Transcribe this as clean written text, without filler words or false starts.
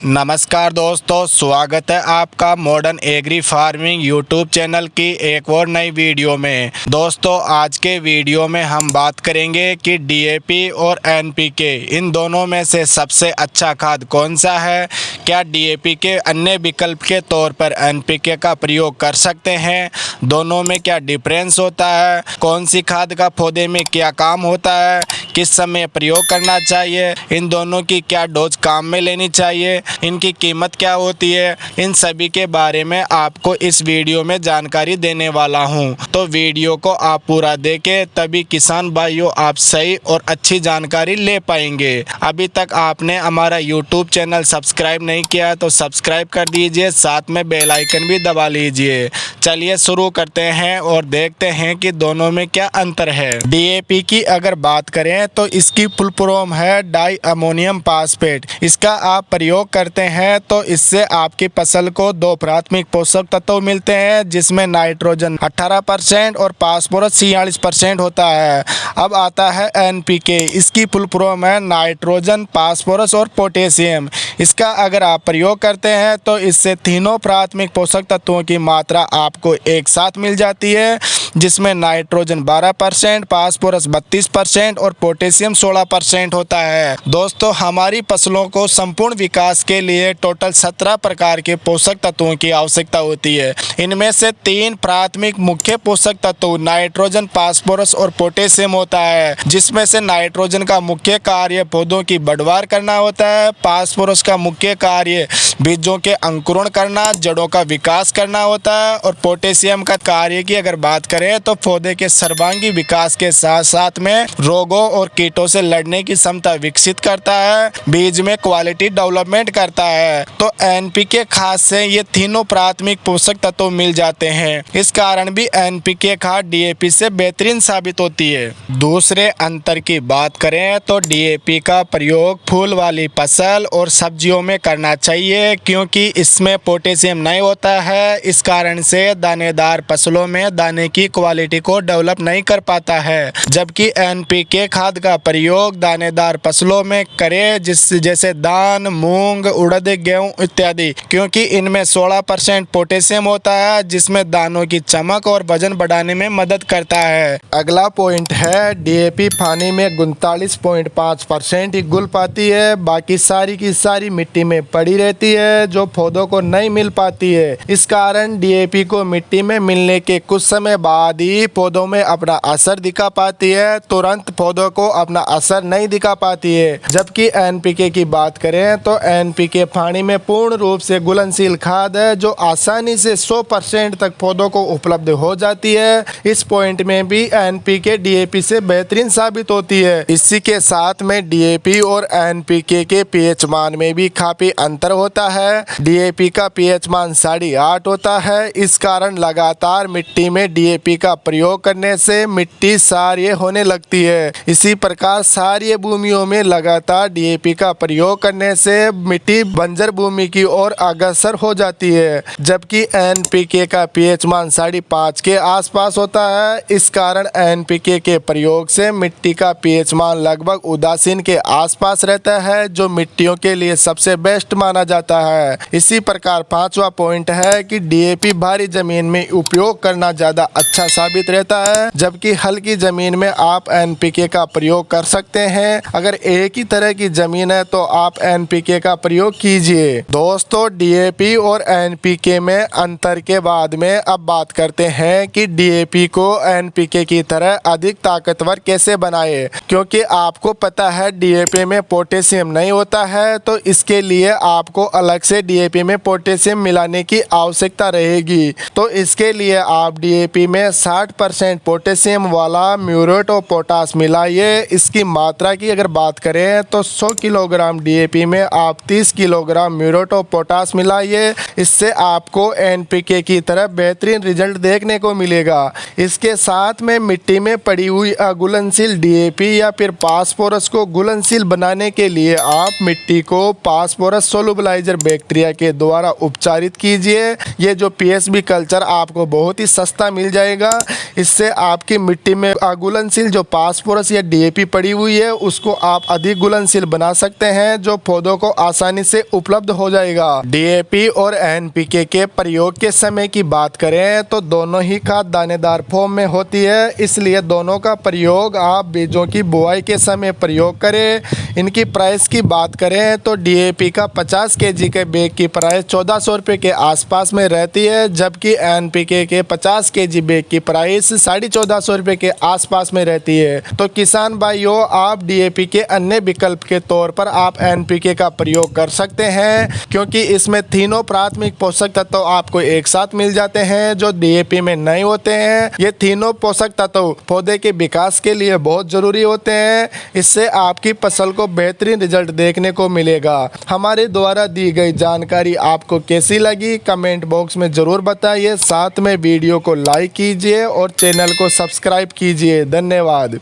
नमस्कार दोस्तों, स्वागत है आपका modern agri farming YouTube channel की एक और नई वीडियो में। दोस्तों, आज के वीडियो में हम बात करेंगे कि डीएपी और एनपीके इन दोनों में से सबसे अच्छा खाद कौन सा है। क्या डीएपी के अन्य विकल्प के तौर पर एनपीके का प्रयोग कर सकते हैं, दोनों में क्या डिफरेंस होता है, कौन सी खाद का पौधे में क्या काम होता है, किस समय प्रयोग करना चाहिए, इन दोनों की क्या डोज काम में लेनी चाहिए, इनकी कीमत क्या होती है, इन सभी के बारे में आपको इस वीडियो में जानकारी देने वाला हूं। तो वीडियो को आप पूरा देखें, तभी किसान भाइयों आप सही और अच्छी जानकारी ले पाएंगे। अभी तक आपने हमारा यूट्यूब चैनल सब्सक्राइब नहीं किया तो सब्सक्राइब कर दीजिए, साथ में बेल आइकन भी दबा लीजिए। चलिए शुरू करते हैं और देखते हैं कि दोनों में क्या अंतर है। डीएपी की अगर बात करें तो इसकी फुल फॉर्म है डाई अमोनियम फास्फेट। इसका आप प्रयोग करते हैं तो इससे आपकी फसल को दो प्राथमिक पोषक तत्व मिलते हैं, जिसमें नाइट्रोजन 18% और फास्फोरस 46% होता है। अब आता है एनपीके। इसकी फुल फॉर्म है नाइट्रोजन, फास्फोरस और पोटेशियम। इसका अगर आप प्रयोग करते हैं तो इससे तीनों प्राथमिक पोषक तत्वों की मात्रा आपको एक साथ मिल जाती है, जिसमें नाइट्रोजन 12%, फास्फोरस 32% और पोटेशियम 16% होता है। दोस्तों, हमारी फसलों को संपूर्ण विकास के लिए टोटल 17 प्रकार के पोषक तत्वों की आवश्यकता होती है। इनमें से 3 प्राथमिक मुख्य पोषक तत्व नाइट्रोजन, फास्फोरस और पोटेशियम होता है, जिसमें से नाइट्रोजन का मुख्य कार्य पौधों की बढ़वार करना होता है, फास्फोरस का मुख्य कार्य बीजों के अंकुरण करना, जड़ों का विकास करना होता है और पोटेशियम का कार्य की अगर बात करें तो पौधे के सर्वांगीण विकास के साथ साथ में रोगों और कीटों से लड़ने की क्षमता विकसित करता है, बीज में क्वालिटी डेवलपमेंट करता है। तो एनपीके खाद से ये तीनों प्राथमिक पोषक तत्व मिल जाते हैं। इस कारण भी एनपीके खाद डीएपी से बेहतरीन साबित होती है। दूसरे अंतर की बात करें तो डीएपी का प्रयोग फूल वाली फसल और सब्जियों में करना चाहिए, क्योंकि इसमें पोटेशियम नहीं होता है। इस कारण से दानेदार फसलों में दाने की क्वालिटी को डेवलप नहीं कर पाता है, जबकि एनपीके खाद का प्रयोग दानेदार फसलों में करें, जैसे धान, मूंग, उड़द, गेहूं इत्यादि, क्योंकि इनमें 16% पोटेशियम होता है, जिसमें दानों की चमक और वजन बढ़ाने में मदद करता है। अगला पॉइंट है डीएपी पानी में 39.5% ही घुल पाती है, बाकी सारी की सारी मिट्टी में पड़ी रहती है, जो पौधों को नहीं मिल पाती है। इस कारण डीएपी को मिट्टी में मिलने के कुछ समय बाद ही पौधों में अपना असर दिखा पाती है, तुरंत पौधों को अपना असर नहीं दिखा पाती है। जबकि एनपीके की बात करें तो एनपीके पानी में पूर्ण रूप से घुलनशील खाद है, जो आसानी से 100% तक पौधों को उपलब्ध हो जाती है। इस पॉइंट में भी एनपीके डीएपी से बेहतरीन साबित होती है। इसी के साथ में डीएपी और एनपीके के पीएच मान में भी काफी अंतर होता है। डीएपी का पीएच मान 8.5 होता है। इस कारण लगातार मिट्टी में डीएपी का प्रयोग करने से मिट्टी क्षारीय होने लगती है। इसी प्रकार क्षारीय भूमियों में लगातार डीएपी का प्रयोग करने से मिट्टी बंजर भूमि की ओर अग्रसर हो जाती है, जबकि एनपीके का पीएच मान 5.5 के आसपास होता है। इस कारण एनपीके के प्रयोग से मिट्टी का पीएच मान लगभग उदासीन के आसपास रहता है, जो मिट्टियों के लिए सबसे बेस्ट माना जाता है। इसी प्रकार 5वां पॉइंट है कि डीएपी भारी जमीन में उपयोग करना ज्यादा अच्छा साबित रहता है, जबकि हल्की जमीन में आप एनपीके का प्रयोग कर सकते हैं। अगर एक ही तरह की जमीन है तो आप एनपीके का प्रयोग कीजिए। दोस्तों, डीएपी और एनपीके में अंतर के बाद में अब बात करते हैं कि डीएपी को एनपीके की तरह अधिक ताकतवर कैसे बनाए, क्योंकि आपको पता है डीएपी में पोटेशियम नहीं होता है, तो इसके लिए आपको अलग से डीएपी में पोटेशियम मिलाने की आवश्यकता रहेगी। तो इसके लिए आप डीएपी में 60% पोटेशियम वाला म्यूरेट ऑफ पोटाश मिलाइए। इसकी मात्रा की अगर बात करें तो 100 किलोग्राम डीएपी में आप 30 किलोग्राम म्यूरेट ऑफ पोटाश मिलाइए। इससे आपको एनपीके की तरह बेहतरीन रिजल्ट देखने को मिलेगा। इसके साथ में मिट्टी में पड़ी हुई अघुलनशील डीएपी या फिर फास्फोरस को घुलनशील बनाने के लिए आप मिट्टी को फास्फोरस सोलुबलाइजर बैक्टीरिया के द्वारा उपचारित कीजिए। ये जो पीएसबी कल्चर आपको बहुत ही सस्ता मिल जाएगा। जाएगा। इससे आपकी मिट्टी में घुलनशील जो फास्फोरस या डीएपी पड़ी हुई है उसको आप अधिक घुलनशील बना सकते हैं, जो पौधों को आसानी से उपलब्ध हो जाएगा। डीएपी और एनपीके के प्रयोग के समय की बात करें तो दोनों ही खाद दानेदार फॉर्म में होती है, इसलिए दोनों का प्रयोग आप बीजों की बुआई के समय प्रयोग करें। इनकी प्राइस की बात करें तो डीएपी का 50 केजी के बैग की प्राइस 1400 रुपये के आसपास में रहती है, जबकि एनपीके के 50 केजी बैग की प्राइस 1450 रुपये के आसपास में रहती है। तो किसान भाइयों, आप डीएपी के अन्य विकल्प के तौर पर आप एनपीके का प्रयोग कर सकते हैं, क्योंकि इसमें तीनों प्राथमिक पोषक तत्व आपको एक साथ मिल जाते हैं जो डीएपी में नहीं होते हैं। ये तीनों पोषक तत्व पौधे के विकास के लिए बहुत जरूरी होते हैं। इससे आपकी फसल को बेहतरीन रिजल्ट देखने को मिलेगा। हमारे द्वारा दी गई जानकारी आपको कैसी लगी कमेंट बॉक्स में ज़रूर बताइए। साथ में वीडियो को लाइक कीजिए और चैनल को सब्सक्राइब कीजिए। धन्यवाद।